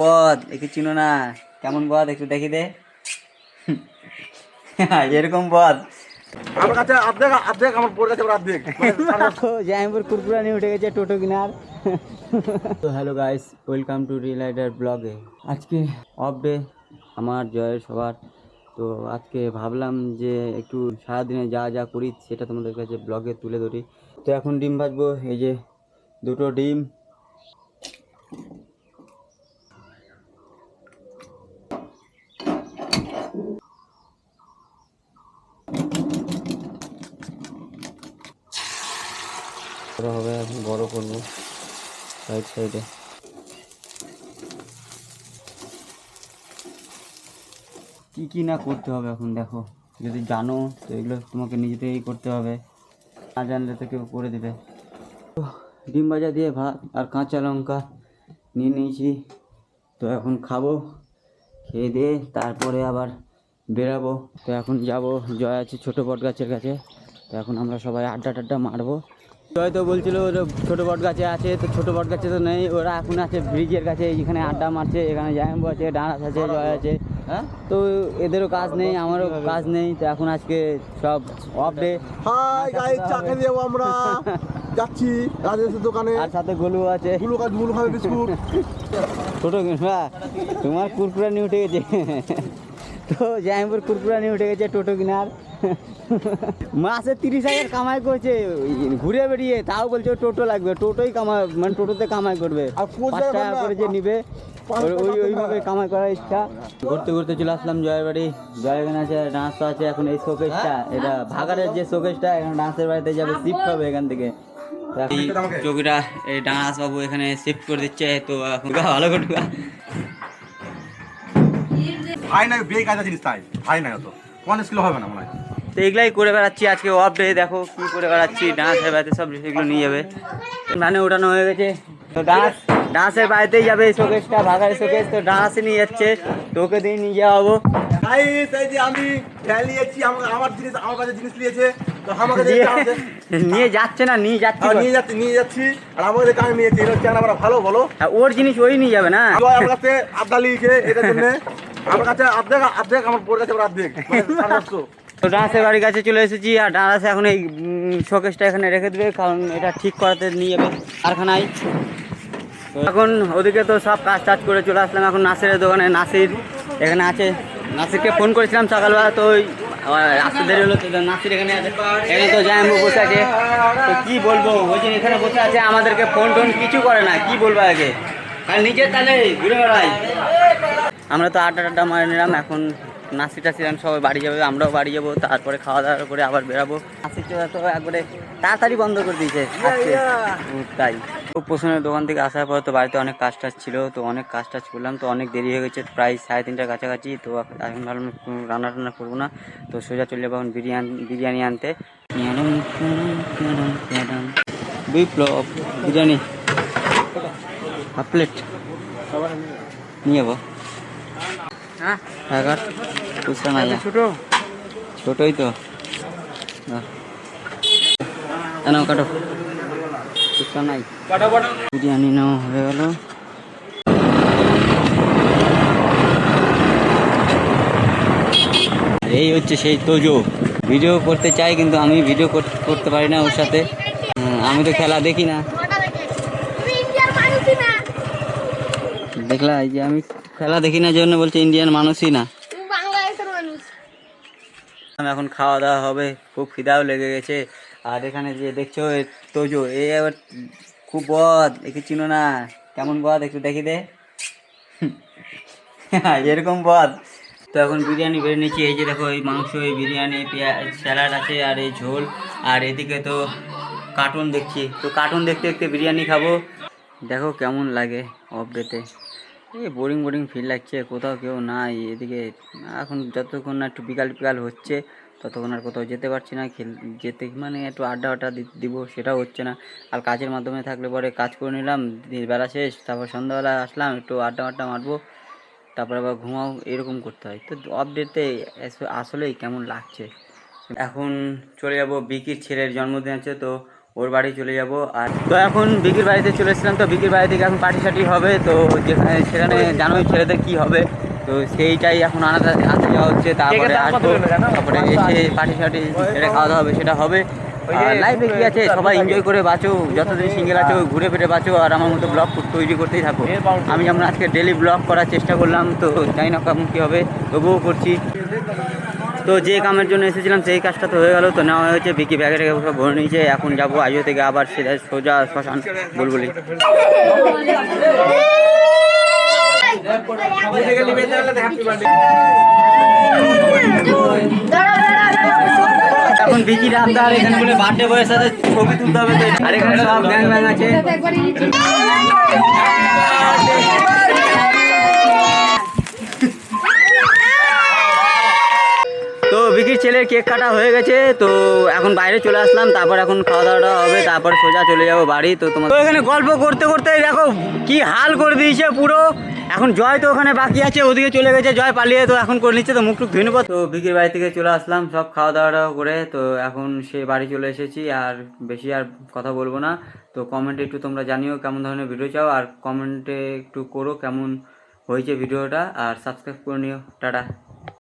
বদ একে চিনো না? কেমন বদ একটু দেখি দে। এরকম বদ আমার কাছে অর্ধেক আমার বোর কাছে অর্ধেক জাইমপুর কুরকুরা নিয়ে উঠে গেছে টোটো কিনার। তো hello guys, welcome to reel rider ব্লগে। আজকে অফ ডে আমার, জয়ের, সবার। তো আজকে ভাবলাম যে একটু সারাদিনে যা যা করি সেটা তোমাদের কাছে ব্লগে তুলে ধরি। তো এখন ডিম ভাজবো, এই যে দুটো ডিম। হবে এখন বড় করবো সাইড সাইডে। কি কি না করতে হবে এখন দেখো, যদি জানো তো এগুলো তোমাকে নিজেতেই করতে হবে, না জানলে তো কেউ করে দেবে। তো ডিম ভাজা দিয়ে ভাত আর কাঁচা লঙ্কা নিয়ে নিয়েছি। তো এখন খাবো, খেয়ে দিয়ে তারপরে আবার বেরাবো। তো এখন যাব, জয় আছে ছোটো বট গাছের কাছে। তো এখন আমরা সবাই আড্ডা টাড্ডা মারবো। জয় তো বলছিল ছোটো বট গাছে আছে, তো ছোটো বট গাছে তো নেই, ওরা এখন আছে ব্রিজের কাছে, এখানে আড্ডা মারছে। এখানে জায়াম্বু আছে, ডানাস আছে, জয় আছে। হ্যাঁ, তো এদেরও কাজ নেই, আমারও কাজ নেই। তো এখন আজকে সব অফ ডে। হাই গাইস, চা খেয়ে যাবো আমরা, যাচ্ছি রাজেশের দোকানে। আর সাথে গোলু আছে, গুলু খাবে বিস্কুট। ছোটো তোমার কুরকুরা নিয়ে উঠে গেছে। তো জাইমপুর কুরকুরা নিয়ে উঠে গেছে টোটো কিনার। মাসে 30,000 কামাই করছে ঘুরে বেরিয়ে, তাও বলছে টোটো লাগবে, টোটোই কামাই, মানে টোটোতে কামাই করবে। আর 5 টাকা করে যে নিবে ওইভাবে কামাই করার ইচ্ছা। ঘুরতে ঘুরতে চলে আসলাম জয়ের বাড়ি। জয় এখানে আছে, ডান্স আছে। এখন এই শোকেসটা, এটা ভাগাড়ের যে শোকেসটা, এখন ডান্সের বাড়িতে যাবে, শিফট হবে এখান থেকে। চৌকিটা এই ডান্স বাবু এখানে শিফট করে দিচ্ছে। তো এখন ভালো করে ভাই নাই বেকায়দা জিনিস, তাই ভাই নাই অত অনেক কিলো হবে না মনে হয়। তো এগুলাই করে বেড়াচ্ছি আজকে অফ ডে। দেখো কি করে বেড়াচ্ছি, ডান্সের বাড়িতে সব সেগুলো নিয়ে যাবে। মানে ওঠানো হয়ে গেছে, তো ডান্সের বাড়িতেই যাবে এই শোকেসটা, ভাগাড়ের শোকেস। তো ডান্সে নিয়ে যাচ্ছে, তো ওকে দিয়ে নিয়ে যাওয়া হবো। এই যে আমি নিয়েছি, আমার জিনিস, আমার কাছে জিনিস নিয়েছে, তো আমাকে নিয়ে যাচ্ছে না, নিয়ে যাচ্ছি। আর আমাদের কাছে নিয়েছি, এটা হচ্ছে আমরা ভালো বলো, ওর জিনিস ওই নিয়ে যাবে না। আমার কাছে আড্ডা লিখে এটার জন্য আমার কাছে অর্ধেক আমার বোর কাছে অর্ধেক। তো ডান্সের বাড়ির কাছে চলে এসেছি, আর ডান্স এখন এই শোকেসটা এখানে রেখে দেবে, কারণ এটা ঠিক করাতে নিয়ে যাবে কারখানায়। তো এখন ওদিকে তো সব কাজ টাজ করে চলে আসলাম। এখন নাসিরের দোকানে, নাসির এখানে আছে। নাসিরকে ফোন করেছিলাম সকালবেলা, তো ওই আসতে দেরি হলো। তো নাসির এখানে আছে, এখানে তো জায়াম্বু বসে আছে। তো কী বলবো, ওই জন্য এখানে বসে আছে, আমাদেরকে ফোন টোন কিছু করে না। কি বলবো আগে, আর নিজের তাহলে ঘুরে বেড়াই। আমরা তো আড্ডা টাড্ডা মারে নিলাম। এখন নাসির টাসির সবাই বাড়ি যাবে, আমরাও বাড়ি যাবো। তারপরে খাওয়া দাওয়া করে আবার বেরাবো। নাসির তো একবারে তাড়াতাড়ি বন্ধ করে দিয়েছে আজকে, তাই। তো পোষণের দোকান থেকে আসার পর তো বাড়িতে অনেক কাজ টাজ ছিল, তো অনেক কাজ টাজ করলাম। তো অনেক দেরি হয়ে গেছে, প্রায় 3:30টার কাছাকাছি। তো এখন ভালো রান্না টান্না করবো না, তো সোজা চলে যাবো এখন বিরিয়ানি আনতে। বিপ্লব বিরিয়ানি হাফ প্লেট নিয়ে যাবো। হ্যাঁ, খুচরা নাই, ছোটোই তো। নাও কাটো, খুচরা নাই। বিরিয়ানি নাও হয়ে গেল। এই হচ্ছে সেই তোজো, ভিডিও করতে চাই কিন্তু আমি ভিডিও করতে পারি না ওর সাথে। আমি তো খেলা দেখি না, দেখলা, এই যে আমি খেলা দেখি না, জন্য বলছে ইন্ডিয়ান মানুষই না। এখন খাওয়া দাওয়া হবে, খুব খিদাও লেগে গেছে। আর এখানে যে দেখছো তোজো, এ আবার খুব বদ, একে চিনো না? কেমন বদ একটু দেখি দে। এরকম বদ। তো এখন বিরিয়ানি বেড়ে নিচ্ছি। এই যে দেখো, এই মাংস, এই বিরিয়ানি, পেঁয়াজ, স্যালাড আছে, আর এই ঝোল। আর এদিকে তো কার্টুন দেখছি। তো কার্টুন দেখতে দেখতে বিরিয়ানি খাবো। দেখো কেমন লাগে অফ ডেতে, এই বোরিং বোরিং ফিল লাগছে, কোথাও কেউ নাই এদিকে। এখন যতক্ষণ না একটু বিকাল হচ্ছে ততক্ষণ আর কোথাও যেতে পারছি না। যেতে মানে একটু আড্ডা দিব, সেটাও হচ্ছে না। আর কাজের মাধ্যমে থাকলে পরে কাজ করে নিলাম, বেলা শেষ, তারপর সন্ধ্যাবেলা আসলাম, একটু আড্ডা মারবো, তারপর আবার ঘুমাও, এরকম করতে হয়। তো আপডেটে আসলেই কেমন লাগছে। এখন চলে যাব, বিকির ছেলের জন্মদিন আছে, তো ওর বাড়ি চলে যাব। আর তো এখন বিকির বাড়িতে চলে এসেছিলাম, তো বিকির বাড়ি থেকে এখন পার্টি সার্টি হবে, তো যেখানে সেখানে জানোই ছেলেদের কী হবে, তো সেইটাই এখন আনতে যাওয়া হচ্ছে। তারপরে আসবো, তারপরে এসে পার্টি সার্টি সেটা খাওয়া দাওয়া হবে, সেটা হবে। আর লাইফে কী আছে, সবাই এনজয় করে বাঁচো, যতদিন সিঙ্গেল আছো ঘুরে ফিরে বাঁচো, আর আমার মতো ব্লগ তৈরি করতেই থাকো। আমি যেমন আজকে ডেলি ব্লগ করার চেষ্টা করলাম, তো জানি না কেমন কী হবে, তবুও করছি। তো যে কামের জন্য এসেছিলাম সেই কাজটা তো হয়ে গেল, তো নেওয়া হয়েছে, বিকি ব্যাগে রেখে সব ভরে নিয়েছে। এখন যাবো আইও থেকে আবার সোজা শ্মশান বুলবুলি। এখন বিকি রাস্তার এখানে বলে বার্থডে বয়ের সাথে ছবি তুলতে হবে, তো আর এখানে সব গ্যাং ব্যাং আছে। তো বিকির ছেলের কেক কাটা হয়ে গেছে, তো এখন বাইরে চলে আসলাম, তারপর এখন খাওয়া দাওয়াটা হবে, তারপর সোজা চলে যাবো বাড়ি। তো তোমার এখানে গল্প করতে করতে দেখো কি হাল করে দিয়েছে পুরো। এখন জয় তো ওখানে বাকি আছে, ওদিকে চলে গেছে, জয় পালিয়ে তো এখন করে নিচ্ছে, তো মুখ টুক ধুয়ে নেবো। তো বিকির বাড়ি থেকে চলে আসলাম সব খাওয়া দাওয়াটা করে, তো এখন সে বাড়ি চলে এসেছি, আর বেশি আর কথা বলবো না। তো কমেন্টে একটু তোমরা জানিও কেমন ধরনের ভিডিও চাও, আর কমেন্টে একটু করো কেমন হয়েছে ভিডিওটা, আর সাবস্ক্রাইব করে নিও। টাটা।